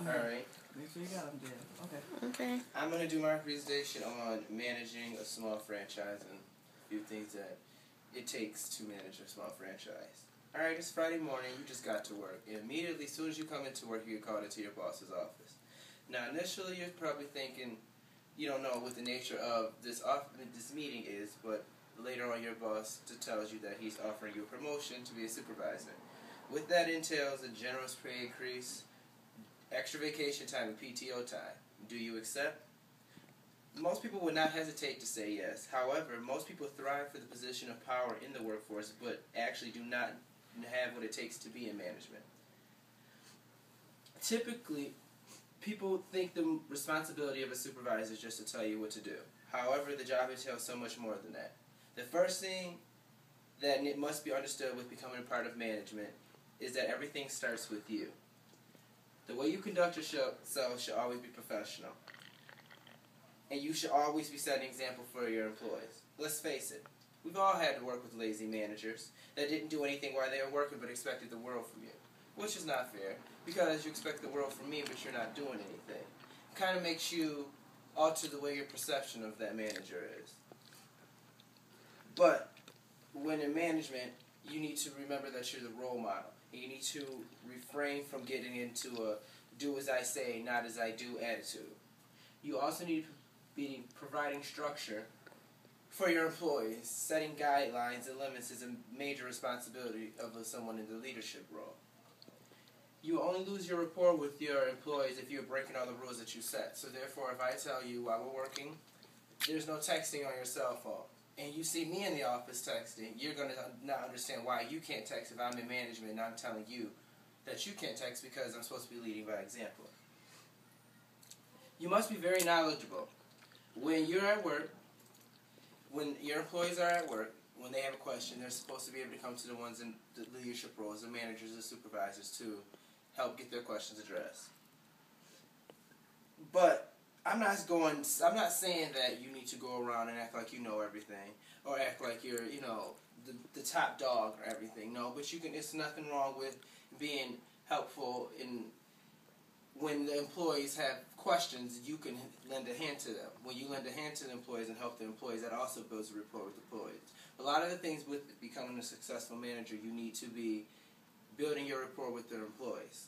Alright. Make sure you got them, Dan. Okay. Okay. I'm going to do my presentation on managing a small franchise and a few things that it takes to manage a small franchise. Alright, it's Friday morning, you just got to work. And immediately, as soon as you come into work, you get called into your boss's office. Now, initially, you're probably thinking, you don't know what the nature of this meeting is, but later on your boss tells you that he's offering you a promotion to be a supervisor. What that entails a generous pay increase, extra vacation time, and PTO time. Do you accept? Most people would not hesitate to say yes. However, most people thrive for the position of power in the workforce, but actually do not have what it takes to be in management. Typically, people think the responsibility of a supervisor is just to tell you what to do. However, the job entails so much more than that. The first thing that it must be understood with becoming a part of management is that everything starts with you. The way you conduct yourself should always be professional. And you should always be setting an example for your employees. Let's face it, we've all had to work with lazy managers that didn't do anything while they were working but expected the world from you. Which is not fair, because you expect the world from me but you're not doing anything. It kind of makes you alter the way your perception of that manager is. But when in management, you need to remember that you're the role model. And you need to refrain from getting into a do as I say, not as I do attitude. You also need to be providing structure for your employees. Setting guidelines and limits is a major responsibility of someone in the leadership role. You only lose your rapport with your employees if you're breaking all the rules that you set. So therefore, if I tell you while we're working, there's no texting on your cell phone, and you see me in the office texting, you're going to not understand why you can't text if I'm in management and I'm telling you that you can't text because I'm supposed to be leading by example. You must be very knowledgeable. When you're at work, when your employees are at work, when they have a question, they're supposed to be able to come to the ones in the leadership roles, the managers, the supervisors, to help get their questions addressed. But I'm not saying that you need to go around and act like you know everything, or act like you're, the top dog or everything. No, but it's nothing wrong with being helpful when the employees have questions, you can lend a hand to them. When you lend a hand to the employees and help the employees, that also builds a rapport with the employees. A lot of the things with becoming a successful manager, you need to be building your rapport with their employees.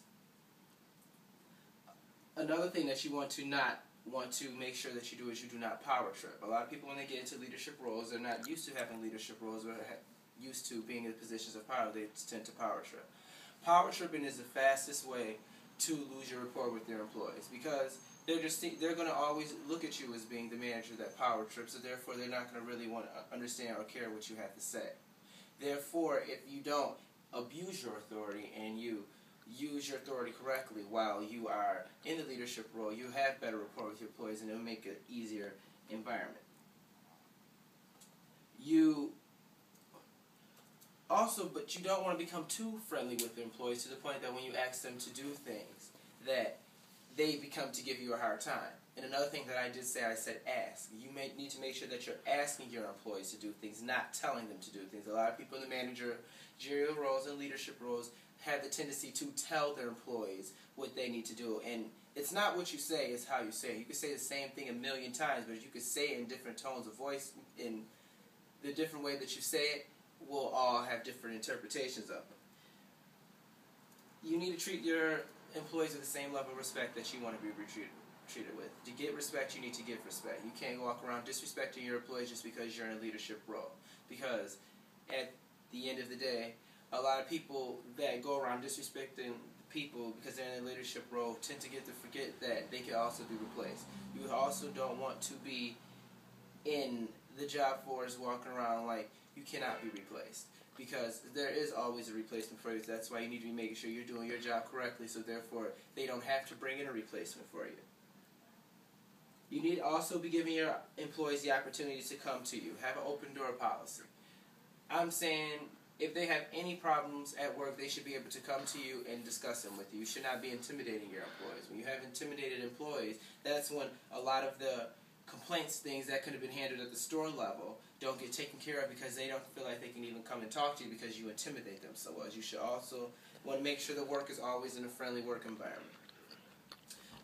Another thing that you want to make sure that you do is you do not power trip. A lot of people, when they get into leadership roles, they're not used to having leadership roles, or used to being in positions of power. They tend to power trip. Power tripping is the fastest way to lose your rapport with their employees, because they're going to always look at you as being the manager that power trips, so therefore they're not going to really want to understand or care what you have to say. Therefore, if you don't abuse your authority and you use your authority correctly while you are in the leadership role, you have better rapport with your employees, and it will make an easier environment. But you don't want to become too friendly with the employees to the point that when you ask them to do things, that they become to give you a hard time. And another thing that I did say, I said ask. You need to make sure that you're asking your employees to do things, not telling them to do things. A lot of people in the managerial roles and leadership roles have the tendency to tell their employees what they need to do. And it's not what you say, it's how you say it. You can say the same thing a million times, but you can say it in different tones of voice. In the different way that you say it, will all have different interpretations of it. You need to treat your employees with the same level of respect that you want to be treated with. To get respect, you need to give respect. You can't walk around disrespecting your employees just because you're in a leadership role. Because at the end of the day, a lot of people that go around disrespecting people because they're in a leadership role tend to forget that they can also be replaced. You also don't want to be in the job force walking around like you cannot be replaced, because there is always a replacement for you. That's why you need to be making sure you're doing your job correctly, so therefore they don't have to bring in a replacement for you. You need to also be giving your employees the opportunity to come to you. Have an open door policy. I'm saying if they have any problems at work, they should be able to come to you and discuss them with you. You should not be intimidating your employees. When you have intimidated employees, that's when a lot of the complaints, things that could have been handled at the store level, don't get taken care of because they don't feel like they can even come and talk to you because you intimidate them so well. You should also want to make sure the work is always in a friendly work environment.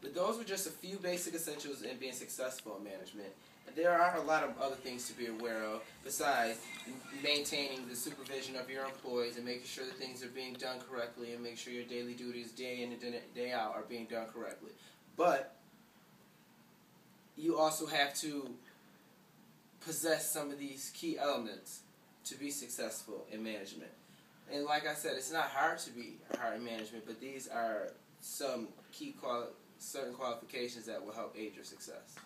But those were just a few basic essentials in being successful in management. There are a lot of other things to be aware of besides maintaining the supervision of your employees and making sure that things are being done correctly and make sure your daily duties day in and day out are being done correctly. But you also have to possess some of these key elements to be successful in management. And like I said, it's not hard to be hard in management, but these are some key certain qualifications that will help aid your success.